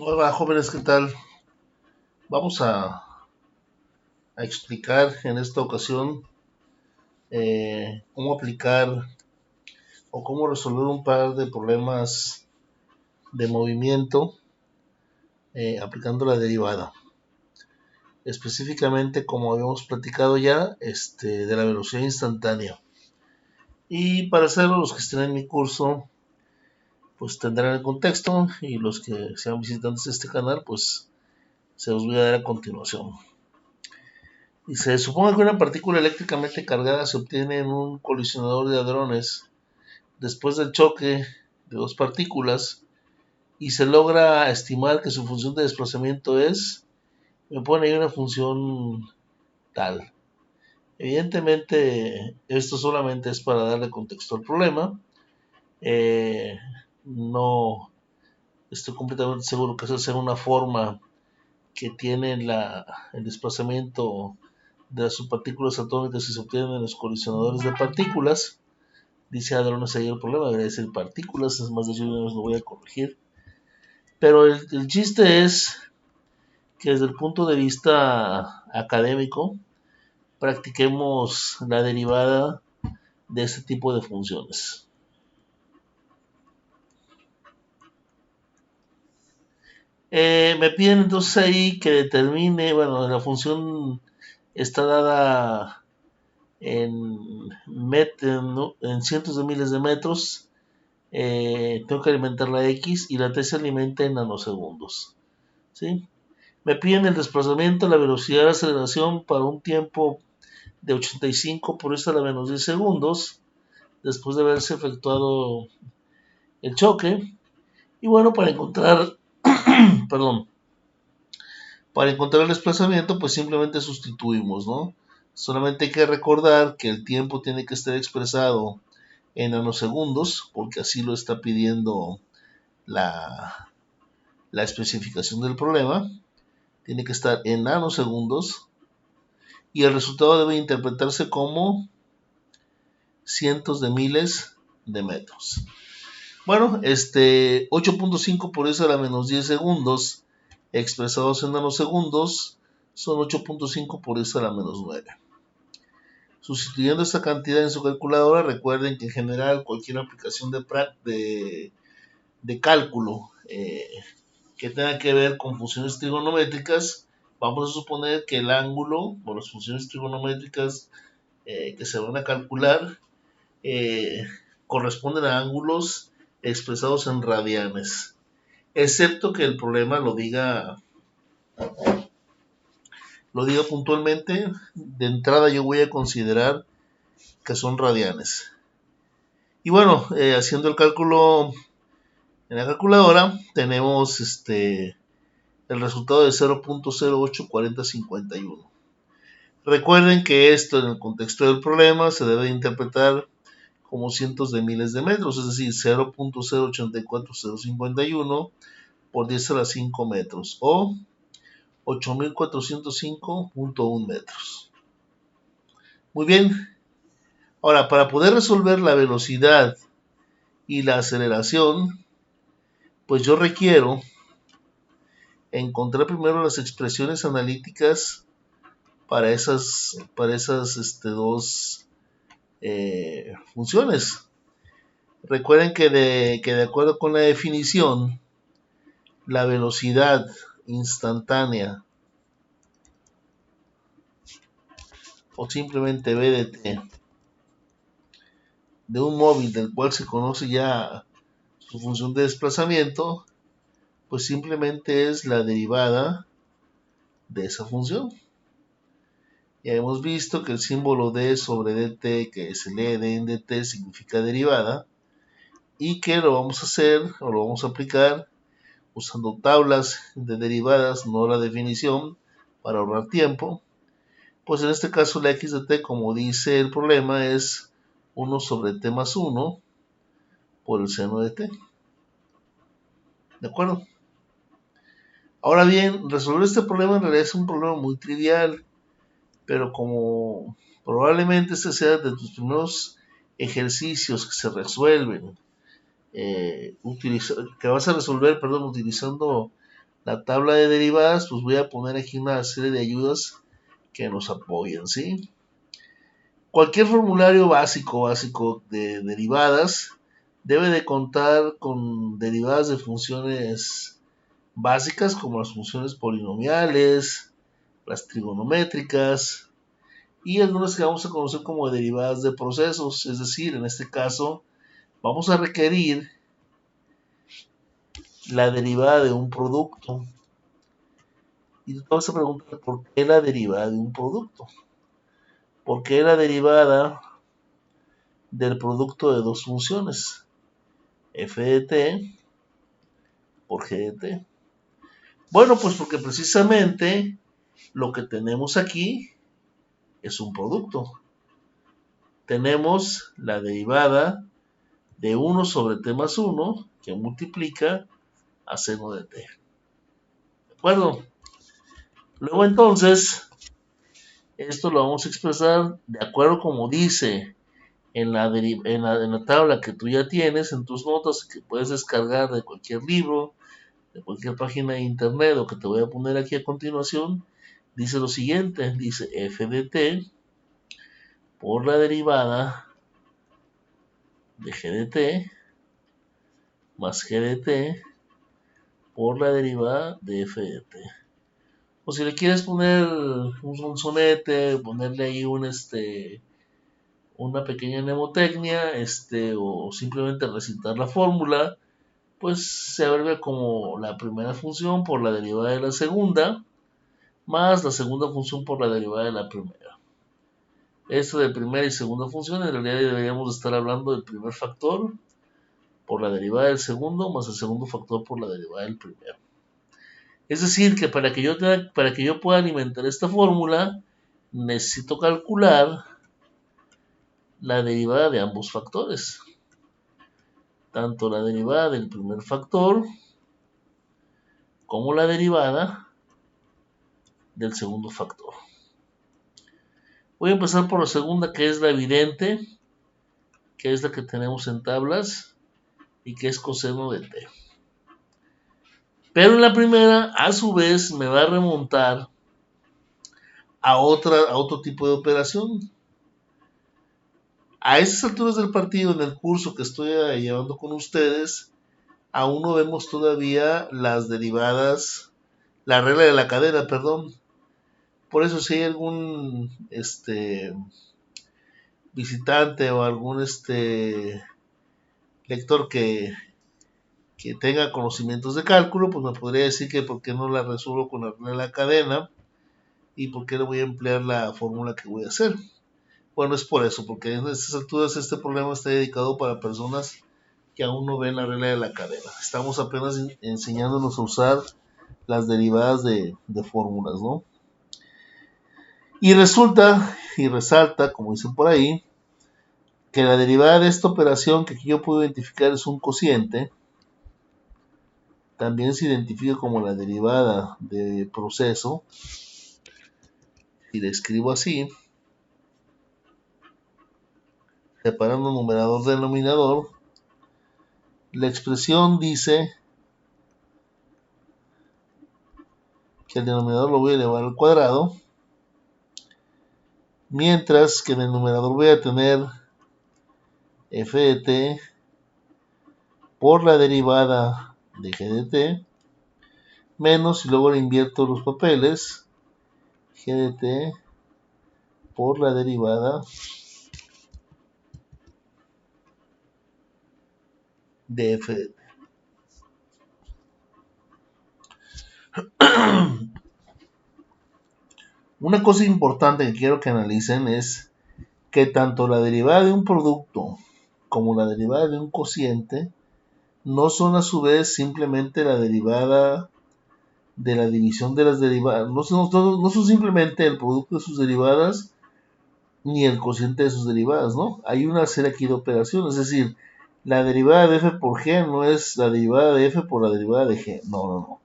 Hola jóvenes, ¿qué tal? Vamos a explicar en esta ocasión cómo aplicar o cómo resolver un par de problemas de movimiento aplicando la derivada. Específicamente, como habíamos platicado ya, de la velocidad instantánea. Y para hacerlo, los que estén en mi curso, pues tendrán el contexto, y los que sean visitantes de este canal, pues se los voy a dar a continuación. Y se supone que una partícula eléctricamente cargada se obtiene en un colisionador de hadrones después del choque de dos partículas y se logra estimar que su función de desplazamiento es, me pone ahí una función tal. Evidentemente, esto solamente es para darle contexto al problema. No estoy completamente seguro que esa sea una forma que tiene el desplazamiento de las subpartículas atómicas que se obtienen en los colisionadores de partículas. Dice hadrones ahí el problema, debería decir partículas, es más de yo no lo voy a corregir. Pero el chiste es que desde el punto de vista académico practiquemos la derivada de este tipo de funciones. Me piden entonces ahí que determine, bueno, la función está dada en cientos de miles de metros. Tengo que alimentar la X y la T se alimenta en nanosegundos. ¿Sí? Me piden el desplazamiento, la velocidad de aceleración para un tiempo de 85 por esta a la menos 10 segundos después de haberse efectuado el choque. Y bueno, perdón, para encontrar el desplazamiento, pues simplemente sustituimos, ¿no? Solamente hay que recordar que el tiempo tiene que estar expresado en nanosegundos, porque así lo está pidiendo la especificación del problema. Tiene que estar en nanosegundos y el resultado debe interpretarse como cientos de miles de metros. Bueno, 8.5 por eso a la menos 10 segundos expresados en nanosegundos son 8.5 por eso a la menos 9. Sustituyendo esta cantidad en su calculadora, recuerden que en general cualquier aplicación de cálculo que tenga que ver con funciones trigonométricas, vamos a suponer que el ángulo o las funciones trigonométricas que se van a calcular eh, corresponden a ángulos expresados en radianes, excepto que el problema lo diga puntualmente. De entrada yo voy a considerar que son radianes. Y bueno, haciendo el cálculo en la calculadora, tenemos el resultado de 0.084051. Recuerden que esto en el contexto del problema se debe interpretar como cientos de miles de metros, es decir, 0.084051 por 10 a la 5 metros o 8.405.1 metros. Muy bien, ahora para poder resolver la velocidad y la aceleración, pues yo requiero encontrar primero las expresiones analíticas para esas dos funciones. Recuerden que de acuerdo con la definición, la velocidad instantánea o simplemente v de t de un móvil del cual se conoce ya su función de desplazamiento, pues simplemente es la derivada de esa función. Ya hemos visto que el símbolo d sobre dt, que se lee d en dt, significa derivada, y que lo vamos a hacer o lo vamos a aplicar usando tablas de derivadas, no la definición, para ahorrar tiempo. Pues en este caso la x de t, como dice el problema, es 1 sobre t más 1 por el seno de t. ¿De acuerdo? Ahora bien, resolver este problema en realidad es un problema muy trivial, pero como probablemente este sea de tus primeros ejercicios que se resuelven, que vas a resolver, perdón, utilizando la tabla de derivadas, pues voy a poner aquí una serie de ayudas que nos apoyen, ¿sí? Cualquier formulario básico de derivadas debe de contar con derivadas de funciones básicas como las funciones polinomiales, las trigonométricas y algunas que vamos a conocer como derivadas de procesos. Es decir, en este caso vamos a requerir la derivada de un producto. Y te vas a preguntar, ¿por qué la derivada de un producto? ¿Por qué la derivada del producto de dos funciones? F de t por g de t. Bueno, pues porque precisamente lo que tenemos aquí es un producto. Tenemos la derivada de 1 sobre t más 1 que multiplica a seno de t. ¿De acuerdo? Luego entonces, esto lo vamos a expresar de acuerdo como dice en la tabla que tú ya tienes en tus notas, que puedes descargar de cualquier libro, de cualquier página de internet o que te voy a poner aquí a continuación. Dice lo siguiente, dice f de t por la derivada de g de t más g de t por la derivada de f de t. O si le quieres poner un sonete, ponerle ahí una pequeña mnemotecnia, o simplemente recitar la fórmula, pues se abrevia como la primera función por la derivada de la segunda, más la segunda función por la derivada de la primera. Esto de primera y segunda función, en realidad deberíamos estar hablando del primer factor por la derivada del segundo, más el segundo factor por la derivada del primero. Es decir, que para que yo pueda alimentar esta fórmula, necesito calcular la derivada de ambos factores. Tanto la derivada del primer factor como la derivada del segundo factor. Voy a empezar por la segunda, que es la evidente, que es la que tenemos en tablas y que es coseno de t. Pero en la primera, a su vez, me va a remontar a otro tipo de operación. A esas alturas del partido, en el curso que estoy llevando con ustedes, aún no vemos todavía las derivadas, la regla de la cadena, perdón. Por eso si hay algún visitante o algún lector que tenga conocimientos de cálculo, pues me podría decir que por qué no la resuelvo con la regla de la cadena y por qué le voy a emplear la fórmula que voy a hacer. Bueno, es por eso, porque en estas alturas este problema está dedicado para personas que aún no ven la regla de la cadena. Estamos apenas enseñándonos a usar las derivadas de fórmulas, ¿no? Y resulta y resalta, como dicen por ahí, que la derivada de esta operación que aquí yo puedo identificar es un cociente. También se identifica como la derivada de proceso. Y la escribo así, separando numerador de denominador. La expresión dice que el denominador lo voy a elevar al cuadrado, mientras que en el numerador voy a tener f de t por la derivada de g de t, menos, y luego le invierto los papeles, g de t por la derivada de f de t. Una cosa importante que quiero que analicen es que tanto la derivada de un producto como la derivada de un cociente no son a su vez simplemente la derivada de la división de las derivadas, no son simplemente el producto de sus derivadas ni el cociente de sus derivadas, ¿no? Hay una serie aquí de operaciones, es decir, la derivada de f por g no es la derivada de f por la derivada de g, no.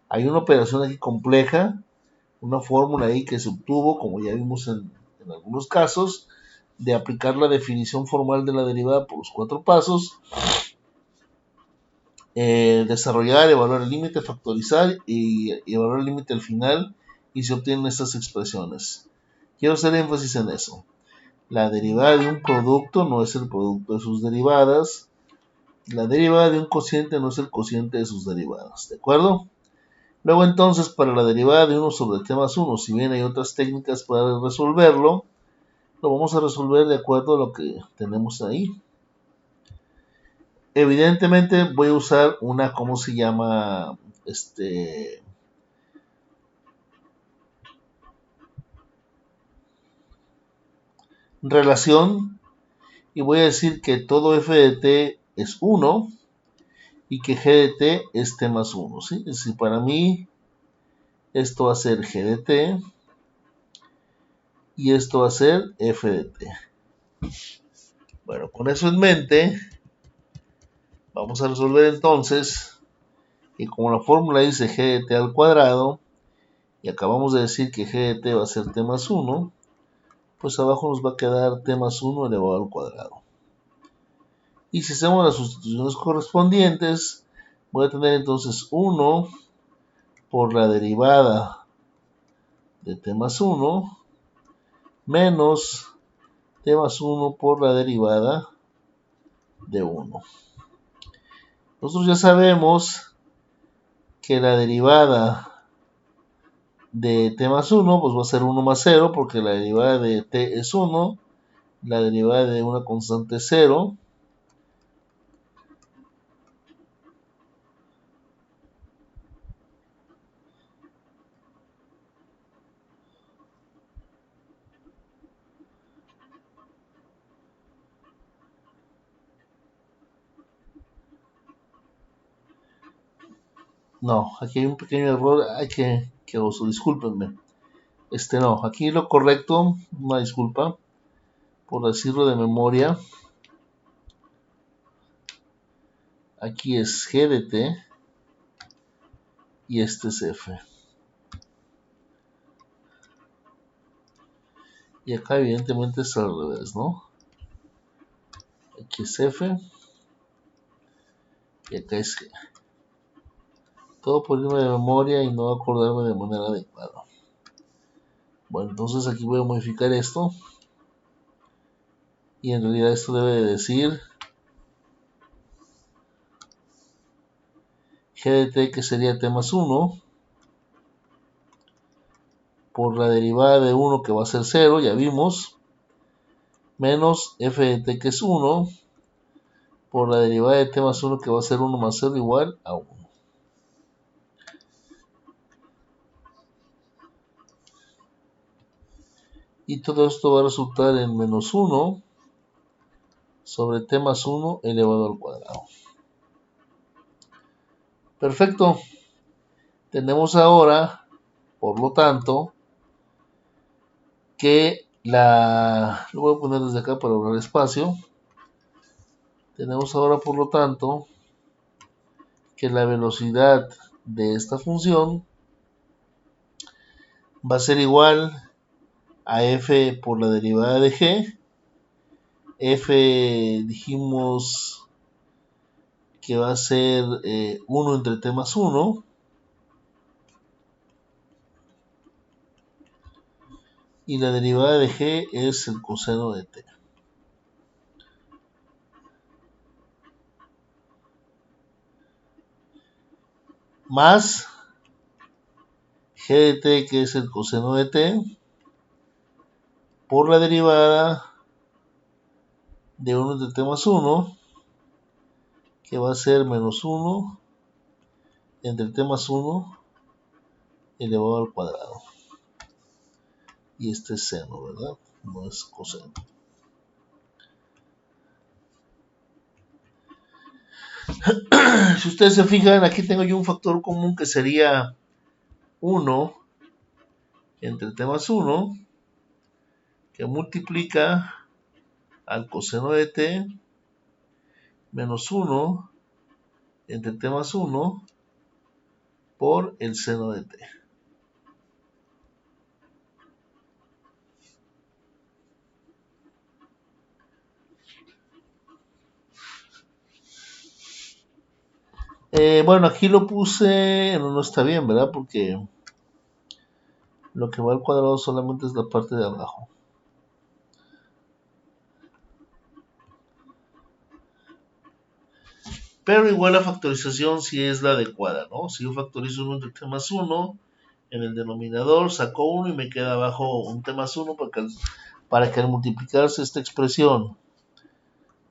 Hay una operación aquí compleja, una fórmula ahí que se obtuvo, como ya vimos en algunos casos, de aplicar la definición formal de la derivada por los 4 pasos desarrollar, evaluar el límite, factorizar y evaluar el límite al final, y se obtienen estas expresiones. Quiero hacer énfasis en eso. La derivada de un producto no es el producto de sus derivadas. La derivada de un cociente no es el cociente de sus derivadas. ¿De acuerdo? Luego entonces, para la derivada de 1 sobre t más 1, si bien hay otras técnicas para resolverlo, lo vamos a resolver de acuerdo a lo que tenemos ahí. Evidentemente voy a usar una, ¿cómo se llama? Relación, y voy a decir que todo f de t es 1 y que g de t es t más 1, ¿sí? Es decir, para mí esto va a ser g de t y esto va a ser f de t. Bueno, con eso en mente, vamos a resolver entonces, y como la fórmula dice g de t al cuadrado, y acabamos de decir que g de t va a ser t más 1, pues abajo nos va a quedar t más 1 elevado al cuadrado. Y si hacemos las sustituciones correspondientes, voy a tener entonces 1 por la derivada de t más 1 menos t más 1 por la derivada de 1. Nosotros ya sabemos que la derivada de t más 1 pues va a ser 1 más 0, porque la derivada de t es 1, la derivada de una constante es 0, no, aquí hay un pequeño error, discúlpenme. No, aquí lo correcto, una disculpa, por decirlo de memoria, aquí es g de t y este es f. Y acá evidentemente es al revés, ¿no? Aquí es f y acá es g. Todo por irme de memoria y no acordarme de manera adecuada. Bueno, entonces aquí voy a modificar esto. Y en realidad esto debe de decir g de t, que sería t más 1, por la derivada de 1, que va a ser 0, ya vimos, menos f de t, que es 1, por la derivada de t más 1, que va a ser 1 más 0 igual a 1. Y todo esto va a resultar en menos 1 sobre t más 1 elevado al cuadrado. Perfecto. Tenemos ahora, por lo tanto, que lo voy a poner desde acá para ahorrar espacio. Tenemos ahora, por lo tanto, que la velocidad de esta función va a ser igual a f por la derivada de g. F dijimos que va a ser 1 entre t más 1. Y la derivada de g es el coseno de t. Más g de t, que es el coseno de t, por la derivada de 1 entre t más 1, que va a ser menos 1 entre t más 1 elevado al cuadrado. Y este es seno, ¿verdad? No es coseno. Si ustedes se fijan, aquí tengo yo un factor común que sería 1 entre t más 1, que multiplica al coseno de t menos 1 entre t más 1 por el seno de t. Bueno, aquí lo puse, no está bien, ¿verdad? Porque lo que va al cuadrado solamente es la parte de abajo. Pero igual la factorización sí es la adecuada, ¿no? Si yo factorizo 1 entre t más 1, en el denominador saco 1 y me queda abajo un t más 1 para que al multiplicarse esta expresión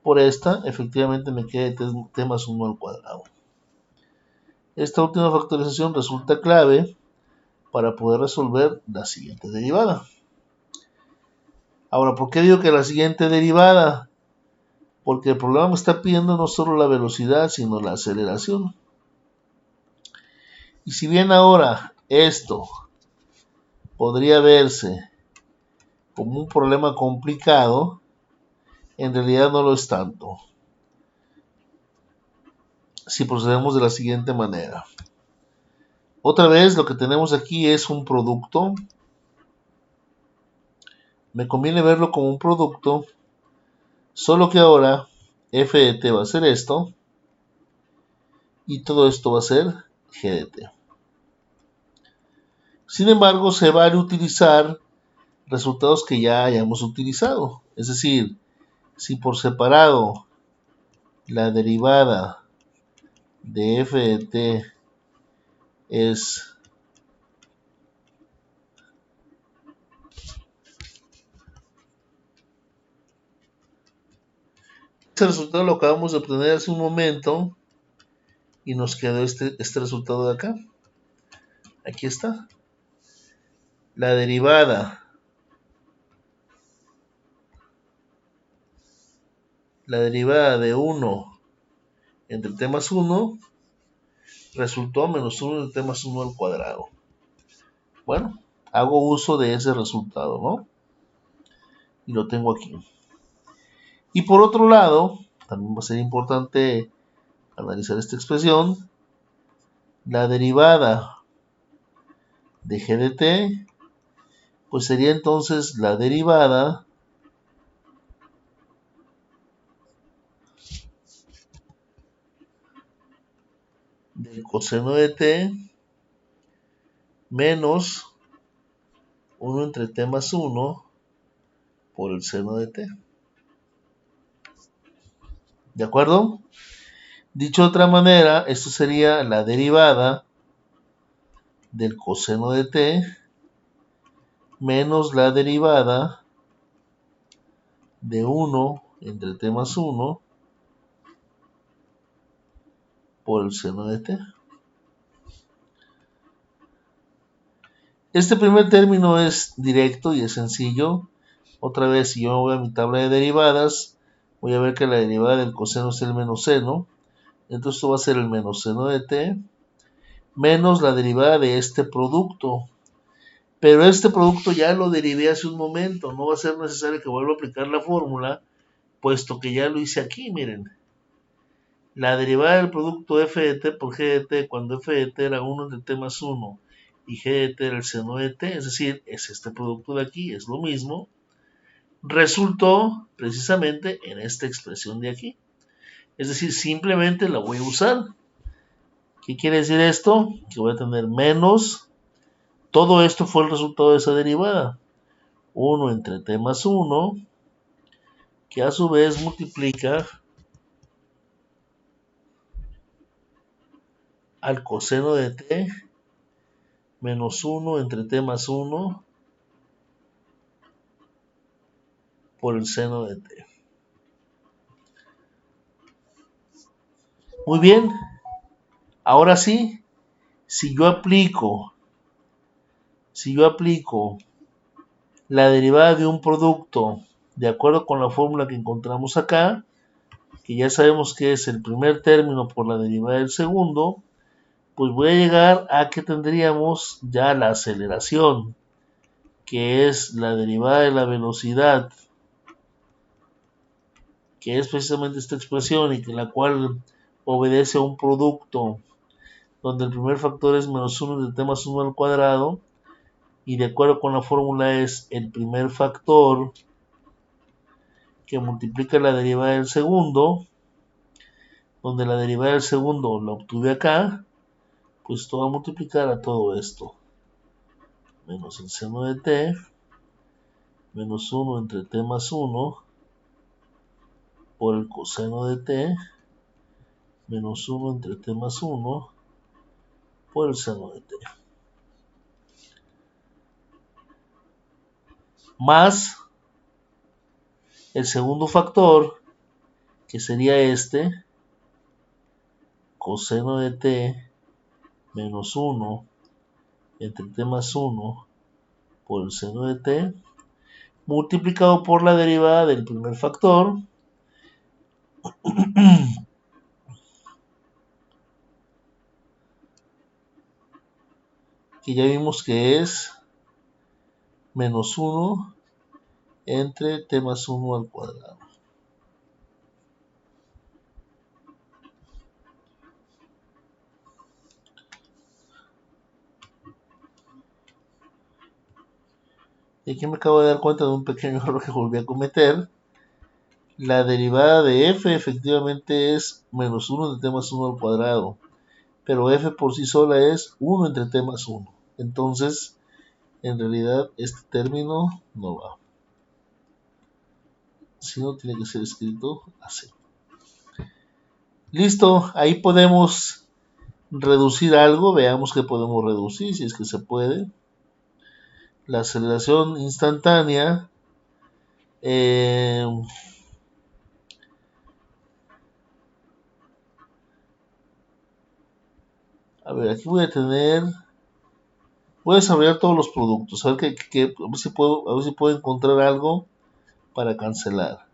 por esta, efectivamente me quede t más 1 al cuadrado. Esta última factorización resulta clave para poder resolver la siguiente derivada. Ahora, ¿por qué digo que la siguiente derivada? Porque el problema me está pidiendo no solo la velocidad, sino la aceleración. Y si bien ahora esto podría verse como un problema complicado, en realidad no lo es tanto. Si procedemos de la siguiente manera. Otra vez lo que tenemos aquí es un producto. Me conviene verlo como un producto, solo que ahora f de t va a ser esto y todo esto va a ser g de t. Sin embargo, se vale utilizar resultados que ya hayamos utilizado. Es decir, si por separado la derivada de f de t es este resultado lo acabamos de obtener hace un momento y nos quedó este resultado de acá. Aquí está. La derivada de 1 entre t más 1 resultó menos 1 entre t más 1 al cuadrado. Bueno, hago uso de ese resultado, ¿no? Y lo tengo aquí. Y por otro lado, también va a ser importante analizar esta expresión. La derivada de g de t, pues sería entonces la derivada del coseno de t menos 1 entre t más 1 por el seno de t. ¿De acuerdo? Dicho de otra manera, esto sería la derivada del coseno de t menos la derivada de 1 entre t más 1 por el seno de t. Este primer término es directo y es sencillo. Otra vez, si yo voy a mi tabla de derivadas, voy a ver que la derivada del coseno es el menos seno. Entonces esto va a ser el menos seno de t menos la derivada de este producto. Pero este producto ya lo derivé hace un momento. No va a ser necesario que vuelva a aplicar la fórmula, puesto que ya lo hice aquí, miren. La derivada del producto f de t por g de t, cuando f de t era 1 entre t más 1 y g de t era el seno de t, es decir, es este producto de aquí, es lo mismo, resultó precisamente en esta expresión de aquí. Es decir, simplemente la voy a usar. ¿Qué quiere decir esto? Que voy a tener menos, todo esto fue el resultado de esa derivada, 1 entre t más 1, que a su vez multiplica al coseno de t menos 1 entre t más 1 por el seno de t. Muy bien, ahora sí, si yo aplico la derivada de un producto de acuerdo con la fórmula que encontramos acá, que ya sabemos que es el primer término por la derivada del segundo, pues voy a llegar a que tendríamos ya la aceleración, que es la derivada de la velocidad, que es precisamente esta expresión y que la cual obedece a un producto donde el primer factor es menos 1 de t más 1 al cuadrado, y de acuerdo con la fórmula es el primer factor que multiplica la derivada del segundo, donde la derivada del segundo la obtuve acá, pues esto va a multiplicar a todo esto, menos el seno de t, menos 1 entre t más 1, por el coseno de t, menos 1 entre t más 1, por el seno de t. Más el segundo factor, que sería este, coseno de t menos 1 entre t más 1 por el seno de t, multiplicado por la derivada del primer factor, que ya vimos que es menos 1 entre t más 1 al cuadrado. Y aquí me acabo de dar cuenta de un pequeño error que volví a cometer. La derivada de f efectivamente es menos 1 entre t más 1 al cuadrado, pero f por sí sola es 1 entre t más 1. Entonces, en realidad, este término no va. Sino tiene que ser escrito así. Listo, ahí podemos reducir algo. Veamos qué podemos reducir, si es que se puede. La aceleración instantánea. A ver, aquí voy a tener... Voy a desarrollar todos los productos. A ver, a ver si puedo encontrar algo para cancelar.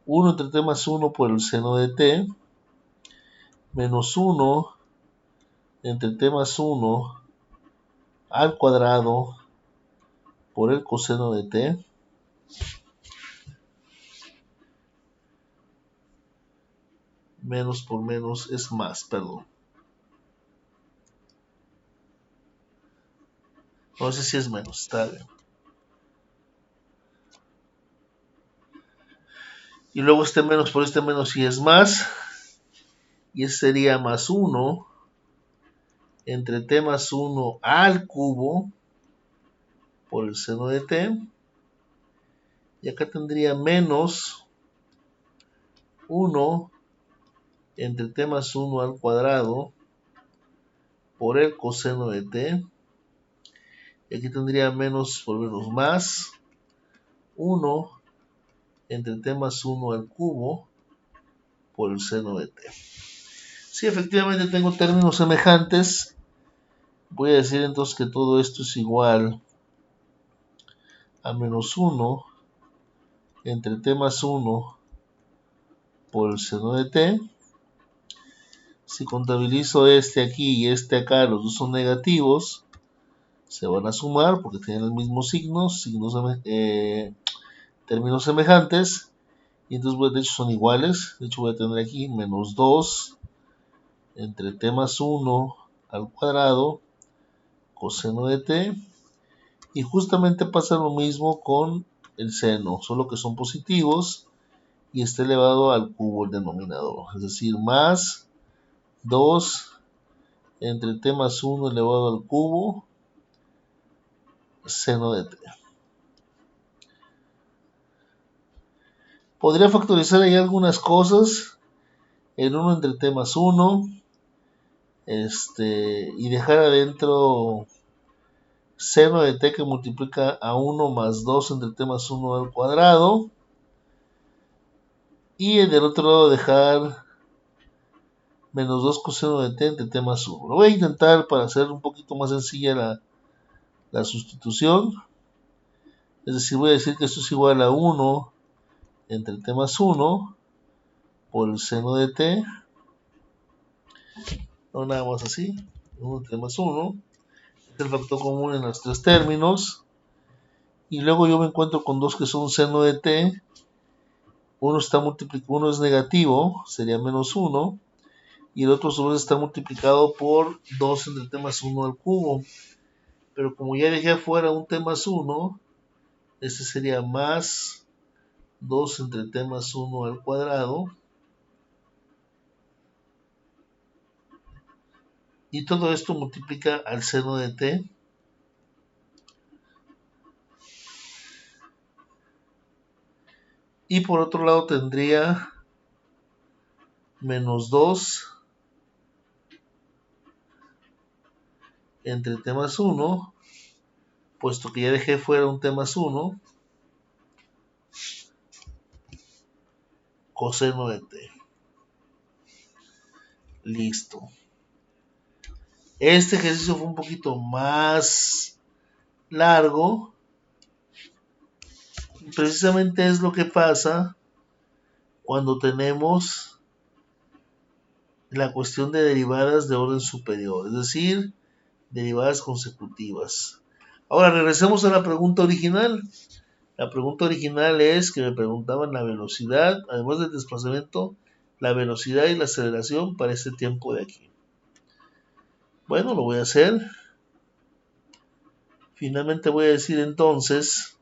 1 entre t más 1 por el seno de t. Menos 1 entre t más 1 al cuadrado por el coseno de t. Menos por menos es más, perdón. No sé si es menos, está bien. Y luego este menos por este menos si es más. Y este sería más 1 entre t más 1 al cubo por el seno de t. Y acá tendría menos 1 entre t más 1 al cuadrado por el coseno de t. Y aquí tendría menos por menos más 1 entre t más 1 al cubo por el seno de t. Si efectivamente tengo términos semejantes, voy a decir entonces que todo esto es igual a menos 1 entre t más 1 por el seno de t. Si contabilizo este aquí y este acá, los dos son negativos, se van a sumar porque tienen el mismo signo, términos semejantes, y entonces de hecho son iguales. De hecho voy a tener aquí menos 2 entre t más 1 al cuadrado coseno de t, y justamente pasa lo mismo con el seno, solo que son positivos y está elevado al cubo el denominador, es decir, más 2 entre t más 1 elevado al cubo seno de t. Podría factorizar ahí algunas cosas, el 1 entre t más 1, y dejar adentro seno de t que multiplica a 1 más 2 entre t más 1 al cuadrado, y del otro lado dejar menos 2 coseno de t entre t más 1. Lo voy a intentar para hacer un poquito más sencilla la sustitución. Es decir, voy a decir que esto es igual a 1 entre t más 1 por el seno de t. No nada más así. 1 entre t más 1. Es el factor común en los tres términos. Y luego yo me encuentro con dos que son seno de t. Uno es negativo, sería menos 1. Y el otro a su vez está multiplicado por 2 entre t más 1 al cubo. Pero como ya dejé afuera un t más 1, este sería más 2 entre t más 1 al cuadrado Y todo esto multiplica al seno de t. Y por otro lado tendría menos 2 entre t más 1, puesto que ya dejé fuera un t más 1, coseno de t. Listo. Este ejercicio fue un poquito más largo. Y precisamente es lo que pasa cuando tenemos la cuestión de derivadas de orden superior, es decir, derivadas consecutivas. Ahora regresemos a la pregunta original. La pregunta original es que me preguntaban la velocidad, además del desplazamiento, la velocidad y la aceleración para este tiempo de aquí. Bueno, lo voy a hacer. Finalmente voy a decir entonces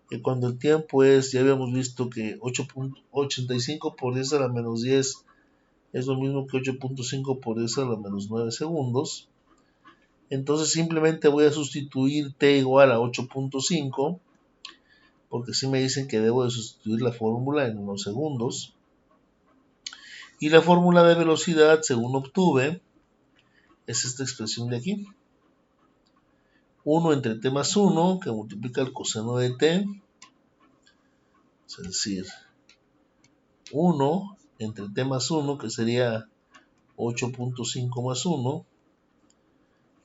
que cuando el tiempo es, ya habíamos visto que 8.85 por 10 a la menos 10 es lo mismo que 8.5 por 10 a la menos 9 segundos. Entonces simplemente voy a sustituir t igual a 8.5, porque si me dicen que debo de sustituir la fórmula en unos segundos. Y la fórmula de velocidad, según obtuve, es esta expresión de aquí. 1 entre t más 1, que multiplica el coseno de t, es decir, 1 entre t más 1, que sería 8.5 más 1,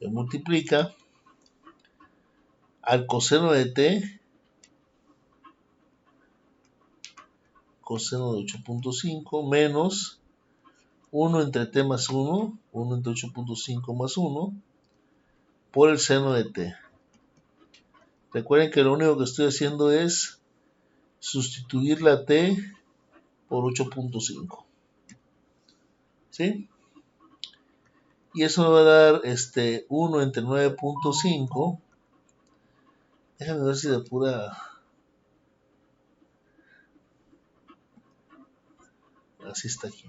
que multiplica al coseno de t, coseno de 8.5, menos 1 entre t más 1, 1 entre 8.5 más 1, por el seno de t. Recuerden que lo único que estoy haciendo es sustituir la t por 8.5. ¿Sí? Y eso me va a dar 1 entre 9.5. Déjame ver si de pura... Así está aquí.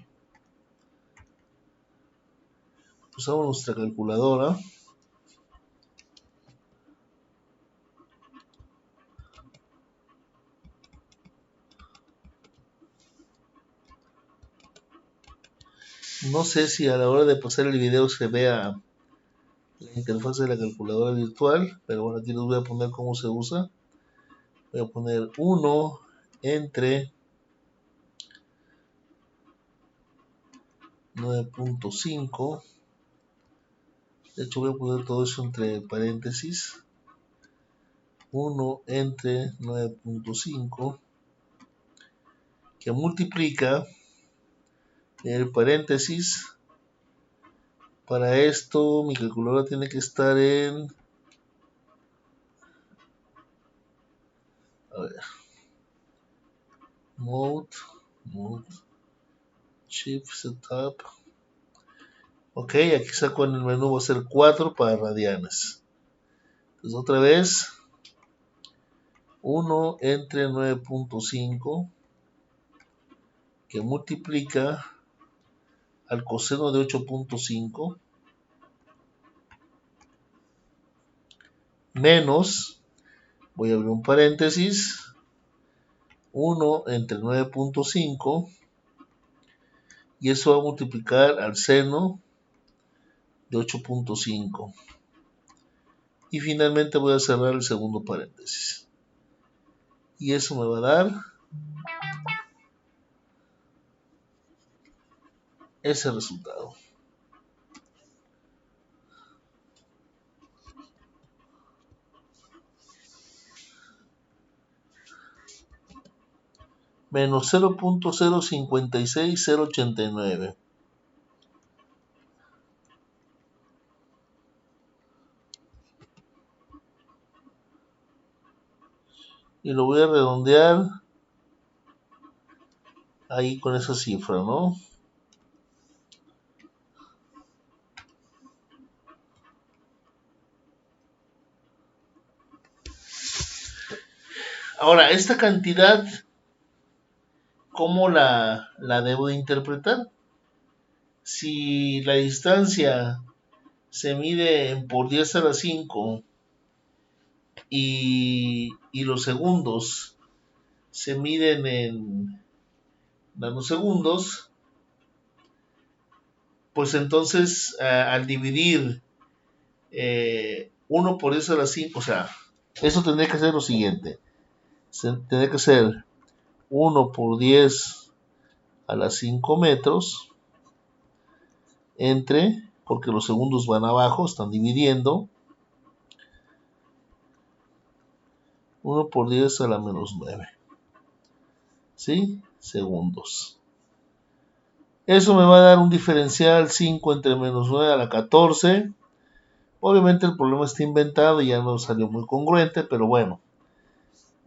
Usamos nuestra calculadora. No sé si a la hora de pasar el video se vea la interfaz de la calculadora virtual, pero bueno, aquí les voy a poner cómo se usa. Voy a poner 1 entre 9.5. De hecho voy a poner todo eso entre paréntesis. 1 entre 9.5, que multiplica el paréntesis. Para esto mi calculadora tiene que estar en... A ver. Mode, Shift, Setup. Ok, aquí saco en el menú, va a ser 4 para radianes. Entonces otra vez, 1 entre 9.5, que multiplica al coseno de 8.5, menos, voy a abrir un paréntesis, 1 entre 9.5, y eso va a multiplicar al seno de 8.5. Y finalmente voy a cerrar el segundo paréntesis. Y eso me va a dar ese resultado. Menos 0.056089. Y lo voy a redondear ahí con esa cifra, ¿no? Ahora, esta cantidad, ¿cómo la debo de interpretar? Si la distancia se mide por 10 a la 5 y los segundos se miden en nanosegundos, pues entonces al dividir 1 por 10 a la 5, o sea, eso tendría que ser lo siguiente. Tendría que ser 1 por 10 a la 5 metros entre, porque los segundos van abajo, están dividiendo, 1 por 10 a la menos 9. ¿Sí? Segundos. Eso me va a dar un diferencial 5 entre menos 9 a la 14. Obviamente el problema está inventado y ya no salió muy congruente, pero bueno.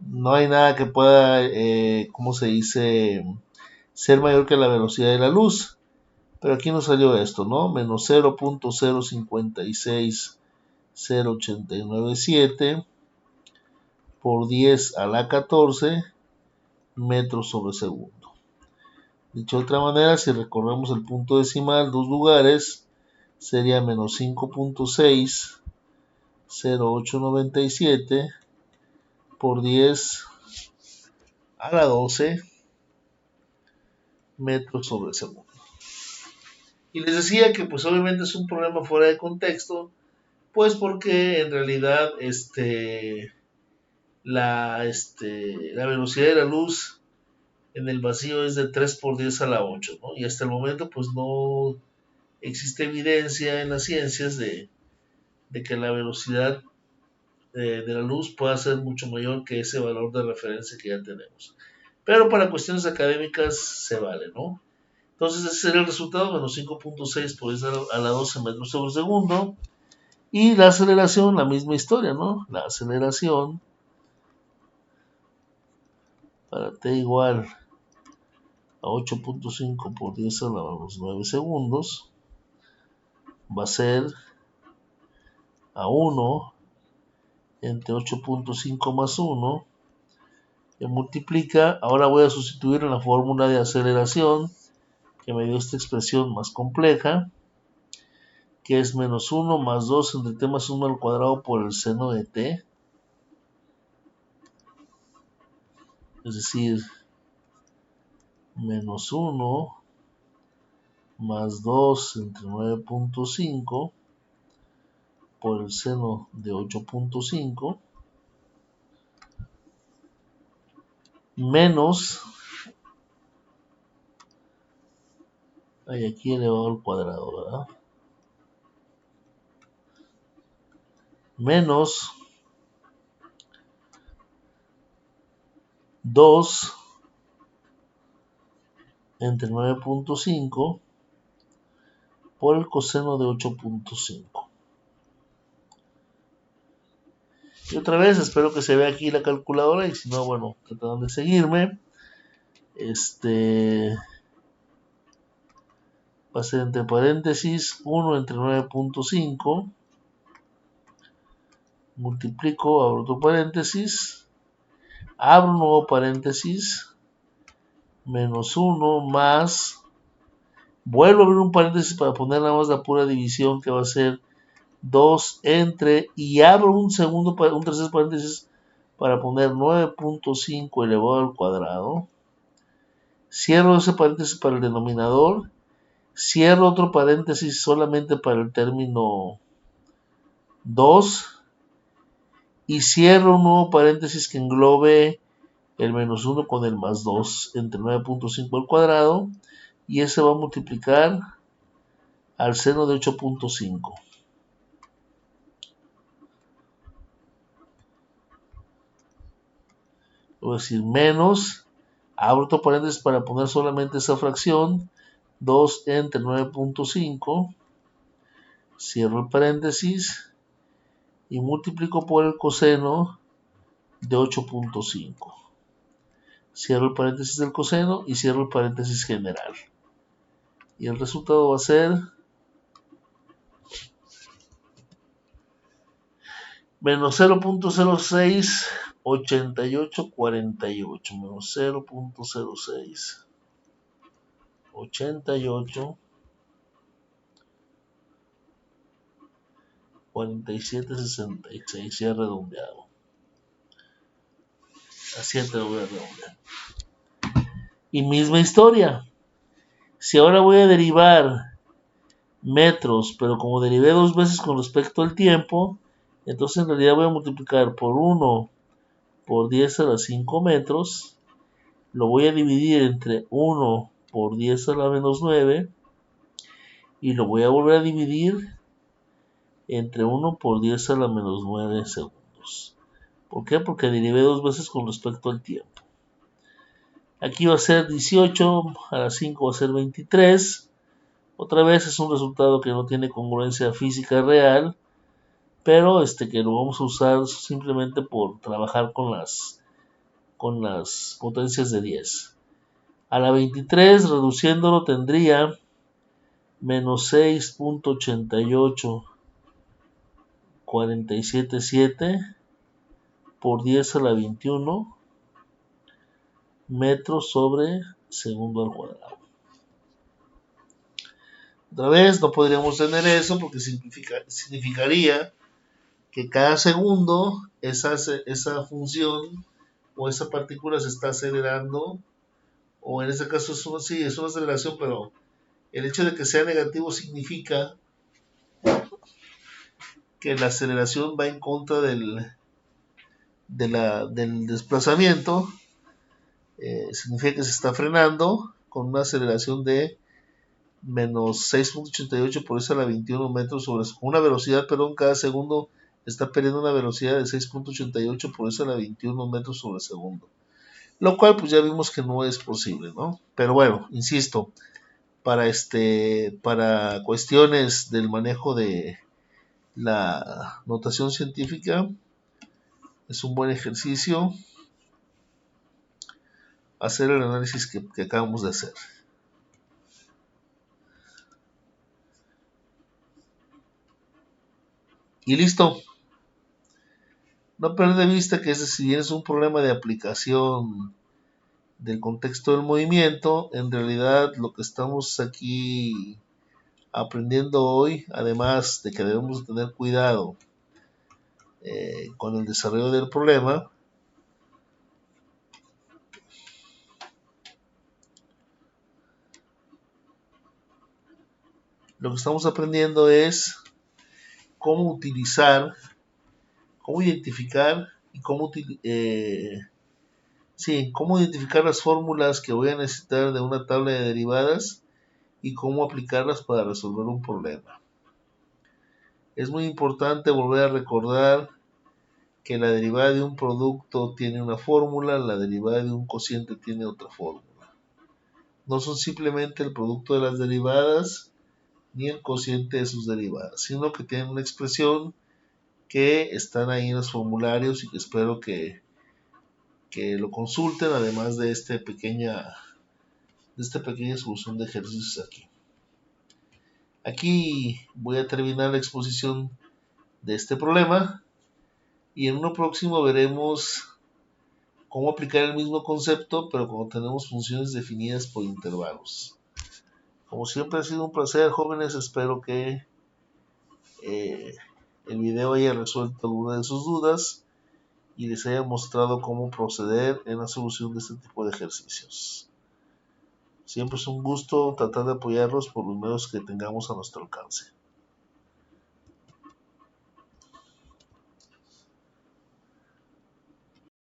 No hay nada que pueda, ¿cómo se dice? Ser mayor que la velocidad de la luz. Pero aquí nos salió esto, ¿no? Menos 0.056089.7 por 10 a la 14 metros sobre segundo. Dicho de otra manera, si recorremos el punto decimal 2 lugares, sería menos 5.60897 por 10 a la 12 metros sobre segundo. Y les decía que pues obviamente es un problema fuera de contexto, pues porque en realidad la velocidad de la luz en el vacío es de 3 por 10 a la 8, ¿no? Y hasta el momento pues no existe evidencia en las ciencias de que la velocidad de la luz pueda ser mucho mayor que ese valor de referencia que ya tenemos. Pero para cuestiones académicas se vale, ¿no? Entonces ese sería el resultado, menos 5.6 por 10 a la 12 metros sobre segundo. Y la aceleración, la misma historia, ¿no? La aceleración para t igual a 8.5 por 10 a la menos 9 segundos va a ser a 1 entre 8.5 más 1 que multiplica. Ahora voy a sustituir en la fórmula de aceleración que me dio esta expresión más compleja, que es menos 1 más 2 entre t más 1 al cuadrado por el seno de t. Es decir, menos 1 más 2 entre 9.5 por el seno de 8.5 menos, hay aquí elevado al cuadrado, ¿verdad? Menos 2 entre 9.5 por el coseno de 8.5. Y otra vez, espero que se vea aquí la calculadora, y si no, bueno, tratan de seguirme. Va a ser entre paréntesis 1 entre 9.5, multiplico, abro otro paréntesis, abro un nuevo paréntesis, menos 1 más, vuelvo a abrir un paréntesis para poner nada más la pura división, que va a ser 2 entre, y abro un tercer paréntesis para poner 9.5 elevado al cuadrado. Cierro ese paréntesis para el denominador. Cierro otro paréntesis solamente para el término 2. Y cierro un nuevo paréntesis que englobe el menos 1 con el más 2 entre 9.5 al cuadrado. Y ese va a multiplicar al seno de 8.5. Voy a decir menos, abro otro paréntesis para poner solamente esa fracción, 2 entre 9.5, cierro el paréntesis y multiplico por el coseno de 8.5. Cierro el paréntesis del coseno y cierro el paréntesis general. Y el resultado va a ser menos 0.06 8848 menos 0.06. 88 4766, ya redondeado. A 7 lo voy a redondear. Y misma historia. Si ahora voy a derivar metros, pero como derivé 2 veces con respecto al tiempo, entonces en realidad voy a multiplicar por 1 por 10 a la 5 metros. Lo voy a dividir entre 1 por 10 a la menos 9. Y lo voy a volver a dividir entre 1 por 10 a la menos 9 segundos. ¿Por qué? Porque derivé 2 veces con respecto al tiempo. Aquí va a ser 18, a las 5 va a ser 23. Otra vez es un resultado que no tiene congruencia física real, pero que lo vamos a usar simplemente por trabajar con las potencias de 10. A la 23, reduciéndolo, tendría menos 6.88 477 por 10 a la 21 metros sobre segundo al cuadrado. Otra vez no podríamos tener eso porque significaría que cada segundo esa función o esa partícula se está acelerando, o en este caso es una aceleración, pero el hecho de que sea negativo significa que la aceleración va en contra del desplazamiento. Significa que se está frenando con una aceleración de menos 6.88 por eso a la 21 metros sobre una velocidad, cada segundo está perdiendo una velocidad de 6.88 por eso a la 21 metros sobre segundo. Lo cual pues ya vimos que no es posible, ¿no? Pero bueno, insisto, para cuestiones del manejo de la notación científica es un buen ejercicio hacer el análisis que acabamos de hacer. Y listo. No perder de vista que si bien es un problema de aplicación del contexto del movimiento, en realidad lo que estamos aquí aprendiendo hoy, además de que debemos tener cuidado con el desarrollo del problema, lo que estamos aprendiendo es cómo utilizar, cómo identificar y cómo identificar las fórmulas que voy a necesitar de una tabla de derivadas y cómo aplicarlas para resolver un problema. Es muy importante volver a recordar que la derivada de un producto tiene una fórmula, la derivada de un cociente tiene otra fórmula. No son simplemente el producto de las derivadas ni el cociente de sus derivadas, sino que tienen una expresión que están ahí en los formularios y que espero que lo consulten, además de esta pequeña solución de ejercicios aquí. Aquí voy a terminar la exposición de este problema y en uno próximo veremos cómo aplicar el mismo concepto, pero cuando tenemos funciones definidas por intervalos. Como siempre ha sido un placer, jóvenes, espero que el video haya resuelto alguna de sus dudas y les haya mostrado cómo proceder en la solución de este tipo de ejercicios. Siempre es un gusto tratar de apoyarlos por los medios que tengamos a nuestro alcance.